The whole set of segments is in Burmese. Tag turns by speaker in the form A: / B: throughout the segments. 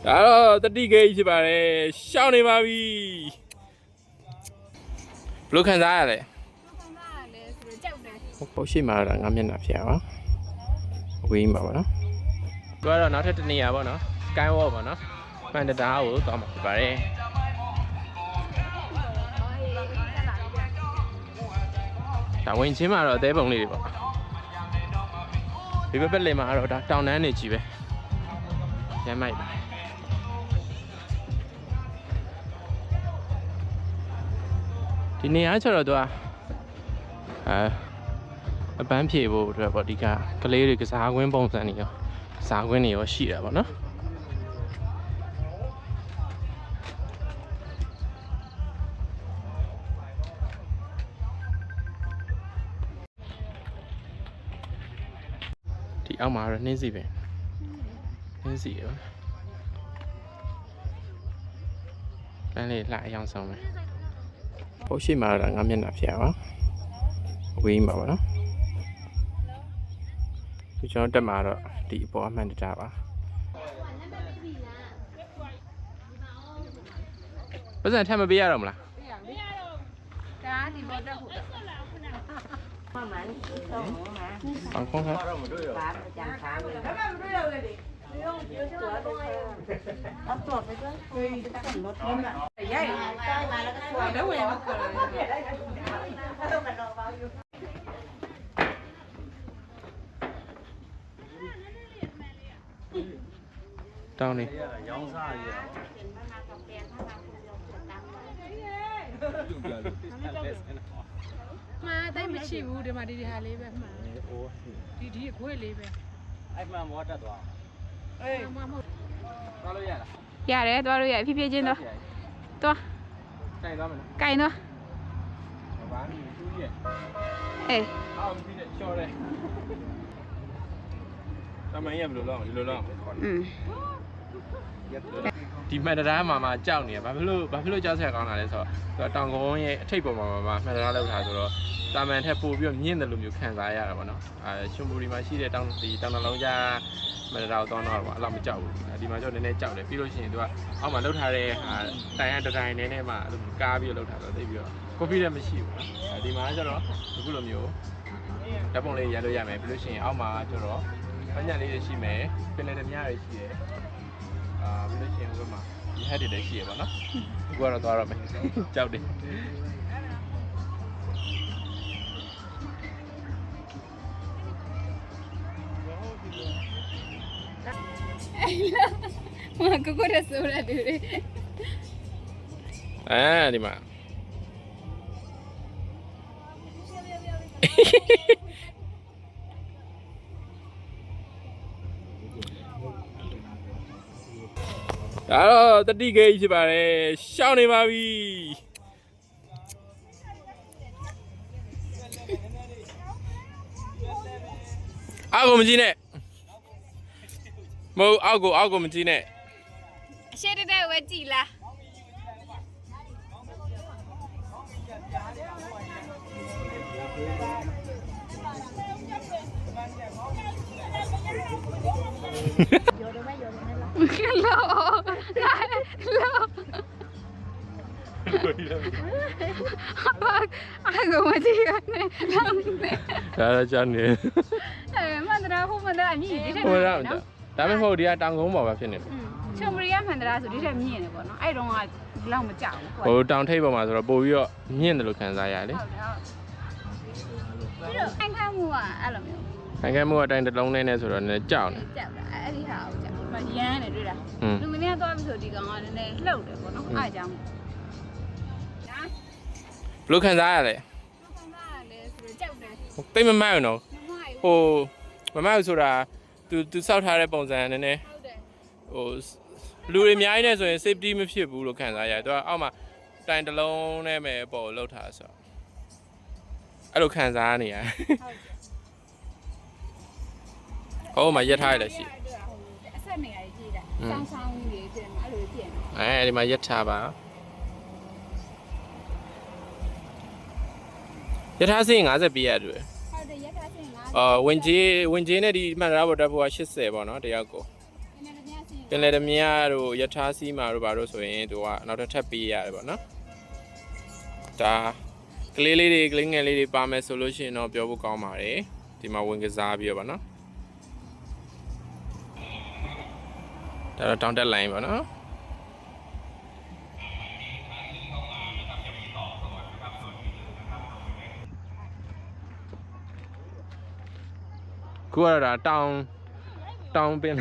A: ဒါတော့တတိကိဖြစ်ပါတယ်ရှောင်းနေပါပြီဘလို့ခံစားရလဲဆိုတော့ကြောက်တယ်ဟုတ်ရှိမှာတော့ငါမျက်နှာဖြစ်ပါအဝေးမှာပါနော်သူကတော့နောက်ထပ်တစ်နေရာပေါ့နော် Sky Walk ပေါ့နော်မှန်တရားကိုသွားမှာဖြစ်ပါတယ်ဒါဝင်ချင်းမှာတော့အသေးပုံလေးတွေပေါ့ဒီဘက်လင်မှာတော့ဒါတောင်တန်းနေကြီးပဲရမ်းမိုက်ပါဒီနေရာကျတော့သူကအပန်းဖြေဖို့အတွက်ပေါ့ဒီကလေးတွေကစားကွင်းပုံစံတွေရောစားကွင်းတွေရောရှိတာပေါ့နော်ဒီအောက်မှာတော့နှင်းစီပဲနှင်းစီရောပန်းလေးလှအယောင်ဆောင်ပဲဟုတ်ရှိမှာတော့ငါမျက်နှာဖြစ်ပါအဝေးမှာပါနော်ဒီကျွန်တော်တက်မှာတော့ဒီအပေါ်အမှန်တရားပါပတ်စံထပ်မပေးရတော့မလား
B: ပေးရတော့ဒါဒီဘောတက်ဖို့မှန်မှန်တော့မှာ
A: အောင်ခေါင်းခါ
B: ပါကြံခါတယ်ဘာမှမတွေ့ရဘူးလေရုံတော့ပဲတော့ကိုယ်တက်ရတော့ရိုက်တားလာแล้วก็ตัวတော့ဝင်မှာခေါ်တယ်တော့မတော့ပါဘူး
A: တောင်းနေ
C: ရောင်းစားရအောင်
B: မှာတိတ်မရှိဘူးဒီမှာဒီဟာလေးပဲမှာဒီအခွေးလေးပဲ
C: အဲ့မှမောတက်သွား
B: အေးမမဟုတ်
C: သွားလို့ရလား
D: ရတယ်သွားလို့ရဖြည်းဖြည်းချင်းသွား
A: တိုင်သွားမယ်နော်
D: ကင်သွား
A: ဘာမှမသူးရဲ့
D: အေး
A: အောင်ပြီးတဲ့ချော်တယ်တမန်ရဘယ်လိုလုပ်ဒီလိုလုပ်ဒီမှန်တရားမှာကြောက်နေရဘာဖြစ်လို့ကြောက်ဆက်ကောင်းတာလဲဆိုတော့တောင်ကုန်းရဲ့အထိပ်ပေါ်မှာမှန်တရားလောက်ထားဆိုတော့တာမန်ထက်ပို့ပြီးမြင့်တယ်လို့မျိုးခံစားရတာပေါ့နော်ရွှေဘူရီမှာရှိတဲ့တောင်နှလုံးကြားမှန်တရားကိုသွားတော့ပေါ့အဲ့လိုမကြောက်ဘူးဒီမှာကျတော့နည်းနည်းကြောက်တယ်ပြီးလို့ရှိရင်သူကအောက်မှာလှုပ်ထားတဲ့တိုင်ရတိုင်နဲ့မှကားပြီးလှုပ်ထားတော့သိပြီးတော့ကော်ဖီလည်းမရှိဘူးနော်ဒီမှာကျတော့အခုလိုမျိုးဓာတ်ပုံလေးရလို့ရမယ်ပြီးလို့ရှိရင်အောက်မှာကျတော့ပညာလေးတွေရှိမယ်ပင်လယ်ဓမြတွေရှိတယ်ပြီးလို့ရှိရင်ဟိုမှာဒီဟက်တွေလည်းရှိရပါတော့အခုကတော့သွားတော့မယ်ကြောက်တယ်
D: မကကိုရဆိုရတူတယ်
A: အဲဒီမှာဒါတော့တတိကိဖြစ်ပါတယ်ရှောင်းနေပါပြီအောက်ကိုမကြည့်နဲ့မဟုတ်အောက်ကိုမကြည့်နဲ့
D: အရှိတဲ့ဝဲကြည်လားလောအာကိုမကြည့်ရနဲ့လောင်းနေ
A: ဒါတော့ကြောက်နေ
D: မှန်တရားဟုတ်မှန်တရားအမြင့်ဒီထက်
A: ဟုတ်လားဒါပေမဲ့ဟုတ်ဒီကတောင်ကုန်းပေါ်ပဲဖြစ်နေတယ်
D: ချုံမရီကမှန်တရားဆိုဒီထက်မြင့်နေပေါ့နော်အဲ့တုန်းကဒီလောက်မကြောက်ဘူး
A: ဟိုတောင်ထိပ်ပေါ်မှာဆိုတော့ပို့ပြီးတော့မြင့်တယ်လို့ခံစားရလေ
D: ဟုတ်ပြီးတော့ခိုင်ခန့်မှုကအဲ့လိုမျိုး
A: ခိုင်ခန့်မှုအတိုင်းတစ်လုံးနဲ့ဆိုတော့နည်းကြောက်နေ
D: ကြောက်တာအဲ့ဒီဟာကိုကြောက်မရမ်းနေတွေ့တာလူမင်းကသွားပြီဆိုဒီကောင်ကလည်းလှုပ်တယ်ပေါ့နော်အားကြောင့်
A: ဘလို့ခံစားရလဲ
D: ခံစားရလဲဆိုတော့ကြောက်တယ်
A: တိတ်မမိုက်ဘူးနော်ဟိုမမိုက်ဘူးဆိုတာသူစောက်ထားတဲ့ပုံစံနည်းနည်းဟိုလူတွေအများကြီးနဲ့ဆိုရင် safety မဖြစ်ဘူးလို့ခံစားရတယ်သူကအောက်မှာတိုင်တစ်လုံးနဲ့ပဲပေါ်လှုပ်ထားဆိုတော့အဲ့လိုခံစားနေရဟိုမှာရက်ထားရလဲရှိ
D: အဆက်နေရကြီးတာဆောင်းဆောင်းလေးပြင်အဲ့လိုပြင်
A: ဒီမှာရက်ထားပါရထားစင်း50ပေးရတယ်
D: ဟုတ်တယ်ရထားစင်း
A: 50ဝင်ကြီးနဲ့ဒီမှန်တရားပေါ်တက်ဖို့က80ပေါ့နော်တယောက်ကို
D: နည်းနည်းများစင်း
A: င်လယ်သမီးတို့ယထာစီးမှာတို့ဘာလို့ဆိုရင်သူကနောက်တစ်ထပ်ပေးရတယ်ပေါ့နော်ဒါကလေးလေးတွေကလေးငယ်လေးတွေပါမယ်ဆိုလို့ရှိရင်တော့ပြောဖို့ကောင်းပါတယ်ဒီမှာဝင်ကစားပြီးတော့ပေါ့နော်ဒါတော့တောင်းတက်လိုင်းပေါ့နော်ခုကတော့ဒါတောင်ပင်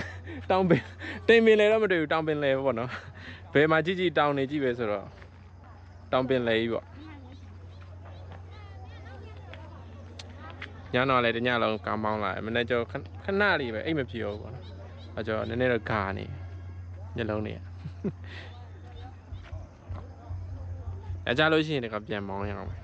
A: တိမ်ပင်လေတော့မတွေ့ဘူးတောင်ပင်လေပေါ့နော်ဘယ်မှာကြည့်တောင်နေကြည့်ပဲဆိုတော့တောင်ပင်လေကြီးပေါ့ညတော့လည်းတညလုံးကောင်းပေါင်းလာတယ်မနေ့ကျခဏလေးပဲအိတ်မဖြစ်ဘူးပေါ့နော်အဲကြောနည်းနည်းတော့ဂါနေညလုံးနေအဲကြလို့ရှိရင်တကပြန်မောင်းရအောင်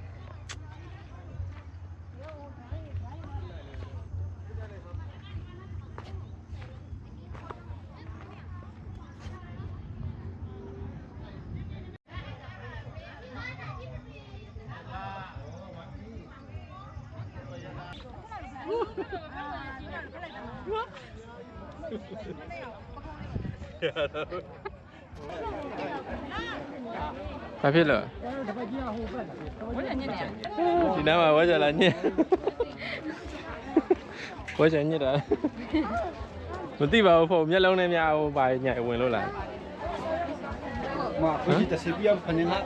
A: ဘာဖြစ်လို့ဒီနားမှာဝါကြလာညက်ဝါကြညက်တာမသိပါဘူးဖို့မျက်လုံးနဲ့များဟိုပါညက်ဝင်လို့လား
C: Ma, oggi ti sei più appannata.